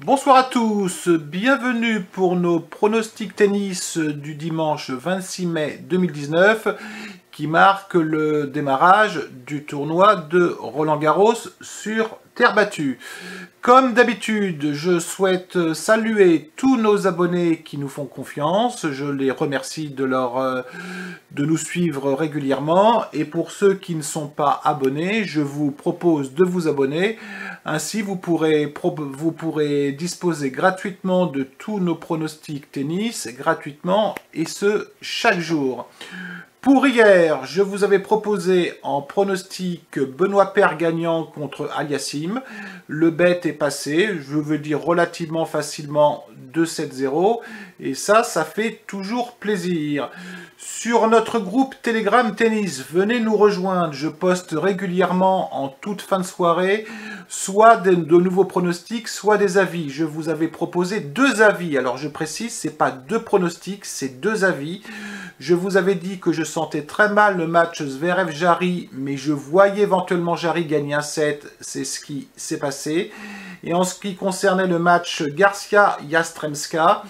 Bonsoir à tous, bienvenue pour nos pronostics tennis du dimanche 26 mai 2019 qui marque le démarrage du tournoi de Roland-Garros sur terre battue. Comme d'habitude, je souhaite saluer tous nos abonnés qui nous font confiance. Je les remercie de nous suivre régulièrement. Et pour ceux qui ne sont pas abonnés, je vous propose de vous abonner. Ainsi, vous pourrez disposer gratuitement de tous nos pronostics tennis, gratuitement, et ce, chaque jour. Pour hier, je vous avais proposé en pronostic Benoît Paire gagnant contre Aliassime. Le bet est passé, je veux dire relativement facilement 2-7-0. Et ça fait toujours plaisir. Sur notre groupe Telegram Tennis, venez nous rejoindre. Je poste régulièrement en toute fin de soirée soit de nouveaux pronostics, soit des avis. Je vous avais proposé 2 avis. Alors je précise, c'est pas 2 pronostics, c'est 2 avis. Je vous avais dit que je sentais très mal le match Zverev-Jarry, mais je voyais éventuellement Jarry gagner un set. C'est ce qui s'est passé. Et en ce qui concernait le match Garcia-Yastremska,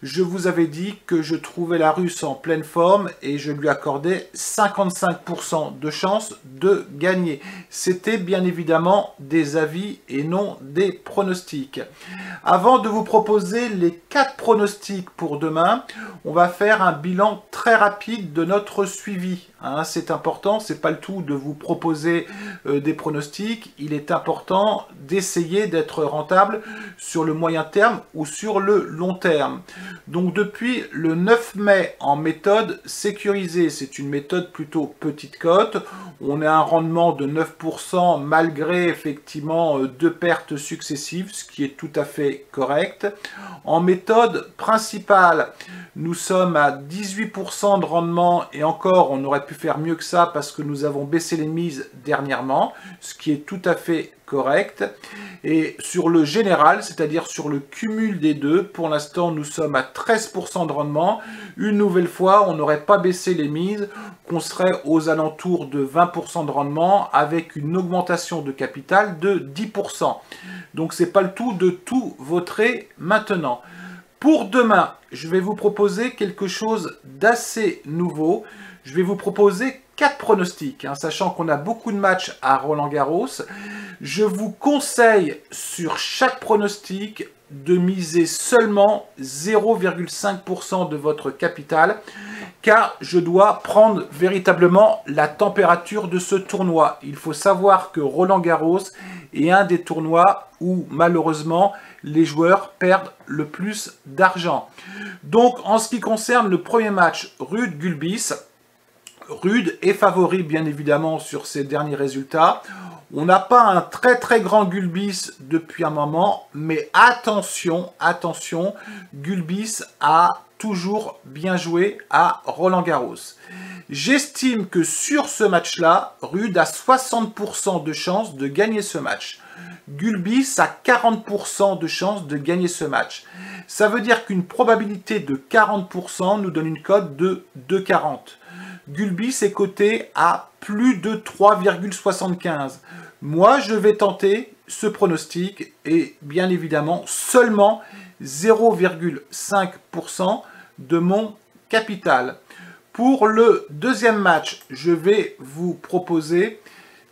je vous avais dit que je trouvais la Russe en pleine forme et je lui accordais 55% de chance de gagner. C'était bien évidemment des avis et non des pronostics. Avant de vous proposer les 4 pronostics pour demain, on va faire un bilan très rapide de notre suivi. C'est important, c'est pas le tout de vous proposer des pronostics, il est important d'essayer d'être rentable sur le moyen terme ou sur le long terme. Donc depuis le 9 mai en méthode sécurisée, c'est une méthode plutôt petite cote, on a un rendement de 9% malgré effectivement 2 pertes successives, ce qui est tout à fait correct. En méthode principale, nous sommes à 18% de rendement et encore on aurait pu faire mieux que ça parce que nous avons baissé les mises dernièrement, ce qui est tout à fait correct. Et sur le général, c'est-à-dire sur le cumul des deux, pour l'instant nous sommes à 13% de rendement. Une nouvelle fois, on n'aurait pas baissé les mises, qu'on serait aux alentours de 20% de rendement avec une augmentation de capital de 10%. Donc c'est pas le tout de tout vautrer maintenant. Pour demain, je vais vous proposer quelque chose d'assez nouveau. Je vais vous proposer 4 pronostics, sachant qu'on a beaucoup de matchs à Roland-Garros. Je vous conseille sur chaque pronostic de miser seulement 0,5% de votre capital, car je dois prendre véritablement la température de ce tournoi. Il faut savoir que Roland-Garros est un des tournois où malheureusement les joueurs perdent le plus d'argent. Donc en ce qui concerne le premier match, Ruud-Gulbis, Ruud est favori bien évidemment sur ses derniers résultats. On n'a pas un très très grand Gulbis depuis un moment, mais attention, attention, Gulbis a toujours bien joué à Roland-Garros. J'estime que sur ce match-là, Ruud a 60% de chance de gagner ce match. Gulbis a 40% de chance de gagner ce match. Ça veut dire qu'une probabilité de 40% nous donne une cote de 2,40. Gulbis est coté à plus de 3,75. Moi, je vais tenter ce pronostic et bien évidemment seulement 0,5% de mon capital. Pour le deuxième match, je vais vous proposer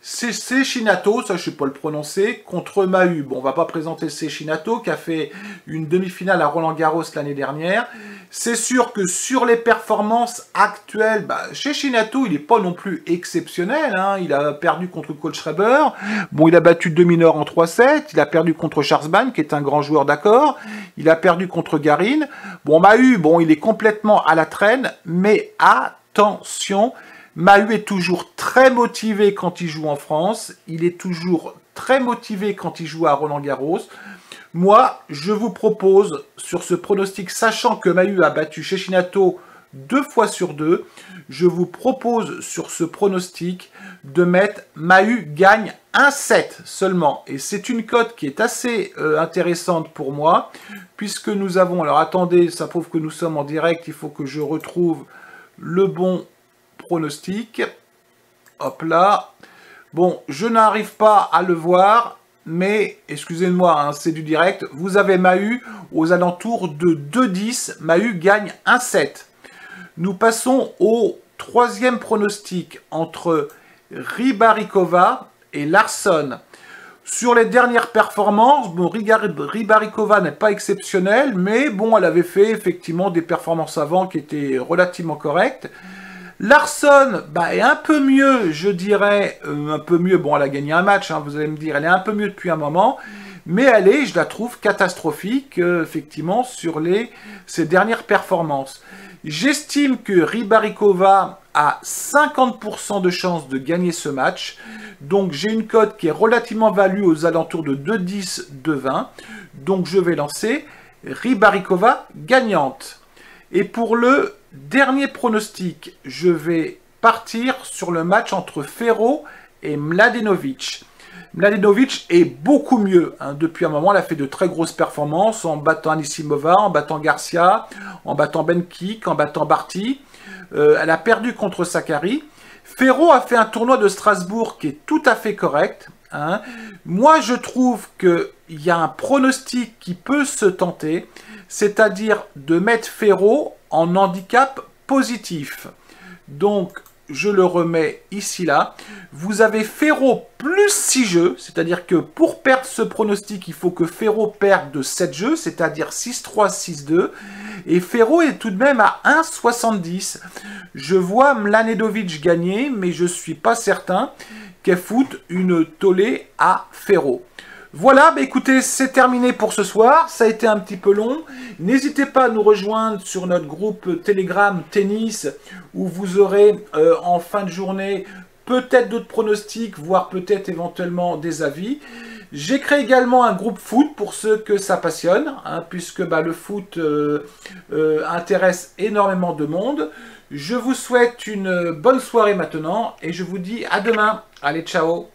Cecchinato, ça je ne sais pas le prononcer, contre Mahut. Bon, on ne va pas présenter Cecchinato qui a fait une demi-finale à Roland-Garros l'année dernière. C'est sûr que sur les performances actuelles, Cecchinato, il n'est pas non plus exceptionnel. Il a perdu contre Kohlschreiber. Bon, il a battu 2 mineurs en 3-7. Il a perdu contre Schwarzman, qui est un grand joueur, d'accord. Il a perdu contre Garin. Bon, Mahut, il est complètement à la traîne, mais attention, Mahut est toujours très motivé quand il joue en France. Il est toujours très motivé quand il joue à Roland-Garros. Moi, je vous propose, sur ce pronostic, sachant que Mahut a battu Cecchinato 2 fois sur 2, je vous propose sur ce pronostic de mettre Mahut gagne 1-7 seulement. Et c'est une cote qui est assez intéressante pour moi, puisque nous avons... Alors attendez, ça prouve que nous sommes en direct, il faut que je retrouve le bon pronostic. Hop là. Bon, je n'arrive pas à le voir, mais excusez-moi, hein, c'est du direct, vous avez Mahut aux alentours de 2-10, Mahut gagne 1-7. Nous passons au troisième pronostic entre Rybarikova et Larsson. Sur les dernières performances, bon, Rybarikova n'est pas exceptionnelle, mais bon, elle avait fait effectivement des performances avant qui étaient relativement correctes. Larsson est un peu mieux, je dirais, un peu mieux, bon, elle a gagné un match, hein, vous allez me dire, elle est un peu mieux depuis un moment, mais elle est, je la trouve catastrophique, effectivement, sur ses dernières performances. J'estime que Rybarikova a 50% de chances de gagner ce match. Donc j'ai une cote qui est relativement value aux alentours de 2,10, 2,20. Donc je vais lancer Rybarikova gagnante. Et pour le dernier pronostic, je vais partir sur le match entre Ferro et Mladenovic. Mladenovic est beaucoup mieux. Hein. Depuis un moment, elle a fait de très grosses performances en battant Anisimova, en battant Garcia, en battant Bencic, en battant Barty. Elle a perdu contre Sakkari. Ferro a fait un tournoi de Strasbourg qui est tout à fait correct. Hein. Moi, je trouve qu'il y a un pronostic qui peut se tenter, c'est-à-dire de mettre Ferro en handicap positif. Donc, je le remets ici, là. Vous avez Ferro plus 6 jeux, c'est-à-dire que pour perdre ce pronostic, il faut que Ferro perde de 7 jeux, c'est-à-dire 6-3, 6-2. Et Ferro est tout de même à 1,70. Je vois Mladenovic gagner, mais je ne suis pas certain qu'elle foute une tollée à Ferro. Voilà, écoutez, c'est terminé pour ce soir. Ça a été un petit peu long. N'hésitez pas à nous rejoindre sur notre groupe Telegram Tennis, où vous aurez en fin de journée peut-être d'autres pronostics, voire peut-être éventuellement des avis. J'ai créé également un groupe foot pour ceux que ça passionne, hein, puisque le foot intéresse énormément de monde. Je vous souhaite une bonne soirée maintenant et je vous dis à demain. Allez, ciao!